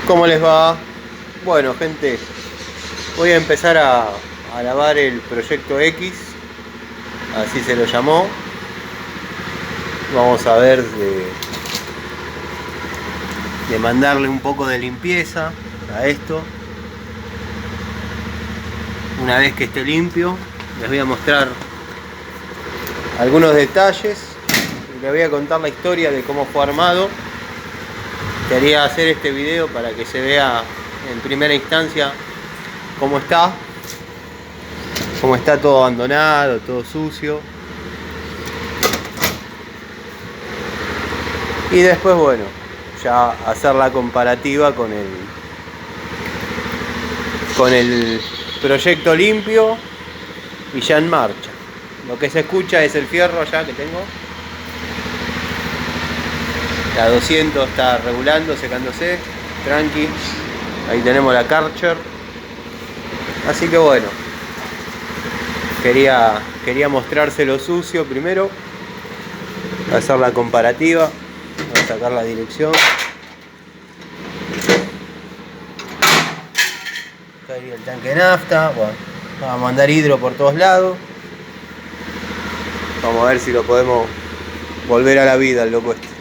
¿Cómo les va? Bueno, gente, voy a empezar a lavar el proyecto X, así se lo llamó. Vamos a ver de mandarle un poco de limpieza a esto. Una vez que esté limpio, les voy a mostrar algunos detalles y les voy a contar la historia de cómo fue armado. Quería hacer este video para que se vea en primera instancia cómo está todo abandonado, todo sucio. Y después, bueno, ya hacer la comparativa con el proyecto limpio y ya en marcha. Lo que se escucha es el fierro allá que tengo. La 200 está regulando, secándose, tranqui. Ahí tenemos la Karcher. Así que bueno, quería mostrárselo sucio primero, hacer la comparativa. Voy a sacar la dirección. Acá hay el tanque de nafta. Bueno, vamos a mandar hidro por todos lados. Vamos a ver si lo podemos volver a la vida, el loco este.